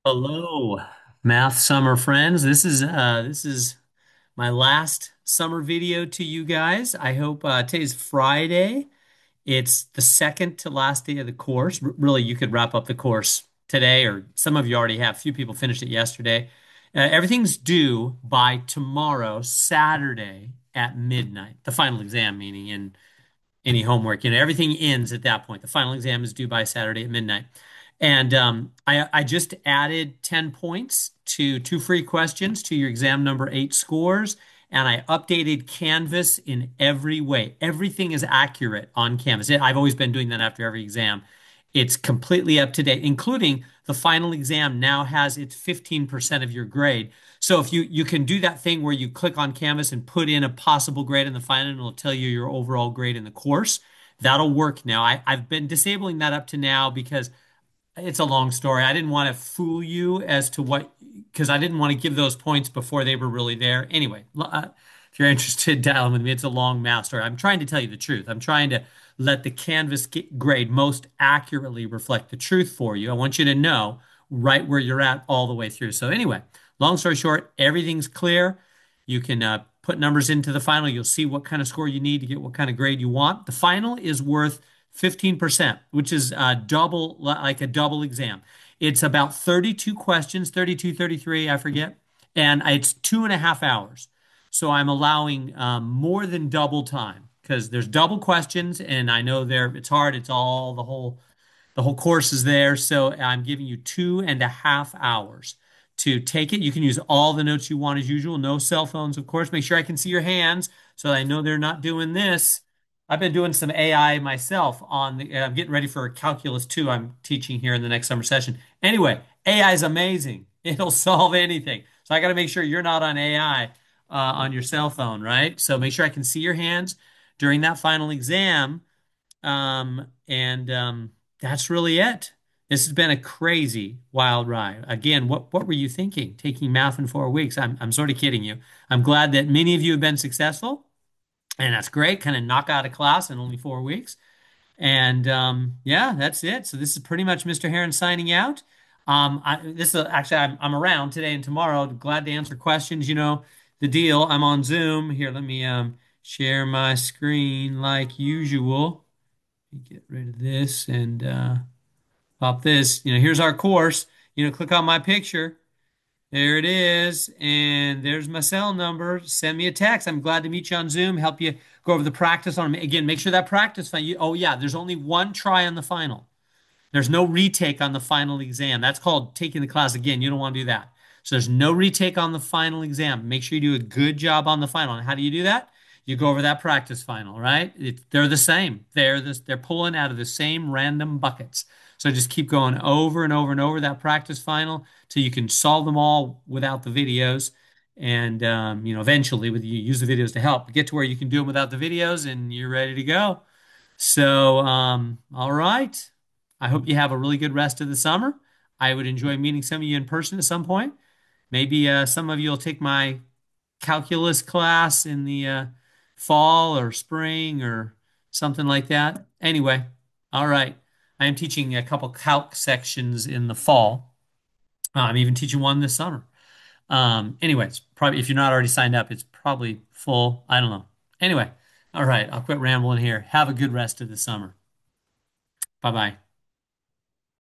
Hello, math summer friends. This is my last summer video to you guys. I hope today's Friday. It's the second to last day of the course. Really, you could wrap up the course today, or some of you already have. Few people finished it yesterday. Everything's due by tomorrow, Saturday at midnight. The final exam, meaning in any homework. Everything ends at that point. The final exam is due by Saturday at midnight. And I just added 10 points to two free questions to your exam number 8 scores. And I updated Canvas in every way. Everything is accurate on Canvas. I've always been doing that after every exam. It's completely up to date, including the final exam now has its 15% of your grade. So if you can do that thing where you click on Canvas and put in a possible grade in the final, and it'll tell you your overall grade in the course. That'll work now. I've been disabling that up to now because it's a long story. I didn't want to fool you as to what, because I didn't want to give those points before they were really there. Anyway, if you're interested, dial in with me. It's a long math story. I'm trying to tell you the truth. I'm trying to let the Canvas grade most accurately reflect the truth for you. I want you to know right where you're at all the way through. So anyway, long story short, everything's clear. You can put numbers into the final. You'll see what kind of score you need to get what kind of grade you want. The final is worth 15%, which is double, like a double exam. It's about 32 questions, 32, 33, I forget. And it's 2.5 hours. So I'm allowing more than double time because there's double questions. And I know it's hard. It's all the whole course is there. So I'm giving you 2.5 hours to take it. You can use all the notes you want as usual. No cell phones, of course. Make sure I can see your hands so I know they're not doing this. I've been doing some AI myself I'm getting ready for calculus 2 I'm teaching here in the next summer session. Anyway, AI is amazing. It'll solve anything. So I got to make sure you're not on AI on your cell phone, right? So make sure I can see your hands during that final exam. And that's really it. This has been a crazy wild ride. Again, what were you thinking taking math in 4 weeks? I'm sort of kidding you. I'm glad that many of you have been successful, and that's great. Kind of knock out a class in only 4 weeks. And yeah, that's it. So this is pretty much Mr. Heron signing out. This is actually I'm around today and tomorrow. Glad to answer questions. You know the deal. I'm on Zoom here. Let me share my screen like usual. Get rid of this and pop this. Here's our course. Click on my picture. There it is. And there's my cell number. Send me a text. I'm glad to meet you on Zoom, help you go over the practice on again. Make sure that practice oh yeah, there's only one try on the final. There's no retake on the final exam. That's called taking the class again. You don't want to do that. So there's no retake on the final exam. Make sure you do a good job on the final. And how do you do that? You go over that practice final, right? They're the same. They're pulling out of the same random buckets. So just keep going over and over and over that practice final till you can solve them all without the videos. And eventually, with you use the videos to help get to where you can do them without the videos, and you're ready to go. So, all right. I hope you have a really good rest of the summer. I would enjoy meeting some of you in person at some point. Maybe some of you will take my calculus class in the fall or spring or something like that. Anyway, all right. I am teaching a couple calc sections in the fall. I'm even teaching one this summer. Anyways, probably if you're not already signed up, it's probably full. I don't know. Anyway, all right. I'll quit rambling here. Have a good rest of the summer. Bye bye.